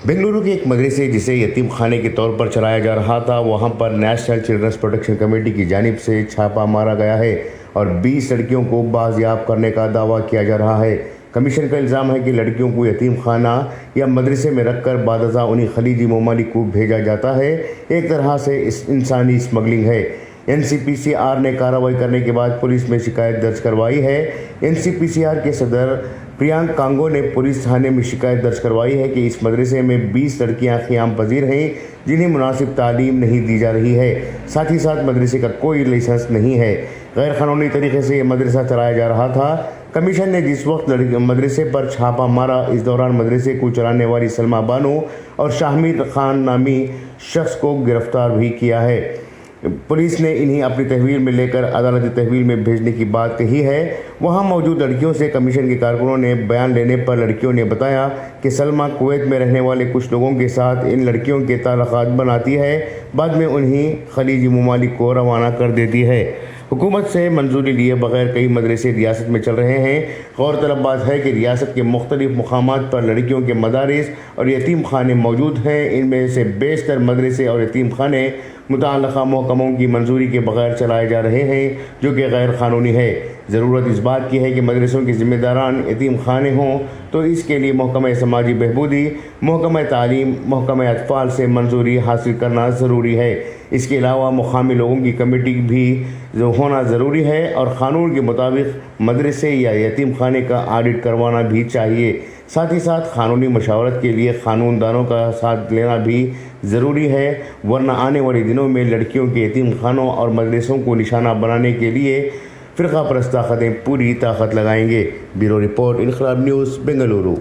बेंगलुरु के एक मदरसे जिसे यतीम खाने के तौर पर चलाया जा रहा था, वहां पर नेशनल चिल्ड्रंस प्रोटेक्शन कमेटी की जानिब से छापा मारा गया है और 20 लड़कियों को बाजियाब करने का दावा किया जा रहा है। कमीशन का इल्ज़ाम है कि लड़कियों को यतीम खाना या मदरसे में रखकर बादशा उन्हीं खलीजी ममालिक को भेजा जाता है। एक तरह से इंसानी स्मगलिंग है। NCPCR ने कार्रवाई करने के बाद पुलिस में शिकायत दर्ज करवाई है। NCPCR के सदर प्रियांक कांगो ने पुलिस थाने में शिकायत दर्ज करवाई है कि इस मदरसे में 20 लड़कियां क़याम पजीर हैं जिन्हें मुनासिब तालीम नहीं दी जा रही है। साथ ही साथ मदरसे का कोई लाइसेंस नहीं है। गैर कानूनी तरीके से ये मदरसा चलाया जा रहा था। कमीशन ने जिस वक्त मदरसे पर छापा मारा, इस दौरान मदरसे को चलाने वाली सलमा बानो और शाहमीर खान नामी शख्स को गिरफ्तार भी किया है। पुलिस ने इन्हें अपनी तहवील में लेकर अदालती तहवील में भेजने की बात कही है। वहां मौजूद लड़कियों से कमीशन के कारकुनों ने बयान लेने पर लड़कियों ने बताया कि सलमा कुवैत में रहने वाले कुछ लोगों के साथ इन लड़कियों के ताल्लुकात बनाती है, बाद में उन्हें खलीजी ममालिक को रवाना कर देती है। हुकूमत से मंजूरी लिए बगैर कई मदरसे रियासत में चल रहे हैं। गौरतलब बात है कि रियासत के मुख्तलिफ मुकामात पर लड़कियों के मदारिस और यतीम खाने मौजूद हैं। इनमें से बेशतर मदरसे और यतीम खाने मुतअल्लिक़ा महकमों की मंजूरी के बगैर चलाए जा रहे हैं, जो कि गैर कानूनी है। ज़रूरत इस बात की है कि मदरसों के ज़िम्मेदारान यतीम खाने हों, तो इसके लिए महकमा समाजी बहबूदी, महकमा तालीम, महकमा अतफ़ाल से मंजूरी हासिल करना ज़रूरी है। इसके अलावा मुकामी लोगों की कमेटी भी होना ज़रूरी है और क़ानून के मुताबिक मदरसे या यतीम खाने का ऑडिट करवाना भी चाहिए। साथ ही साथ क़ानूनी मशावरत के लिए क़ानूनदानों का साथ लेना भी ज़रूरी है, वरना आने वाले दिनों में लड़कियों के यतीम खानों और मदरसों को निशाना बनाने के लिए फ़िरका परस्त ताकतें पूरी ताकत लगाएंगे। Bureau report, Inquilab news, Bengaluru.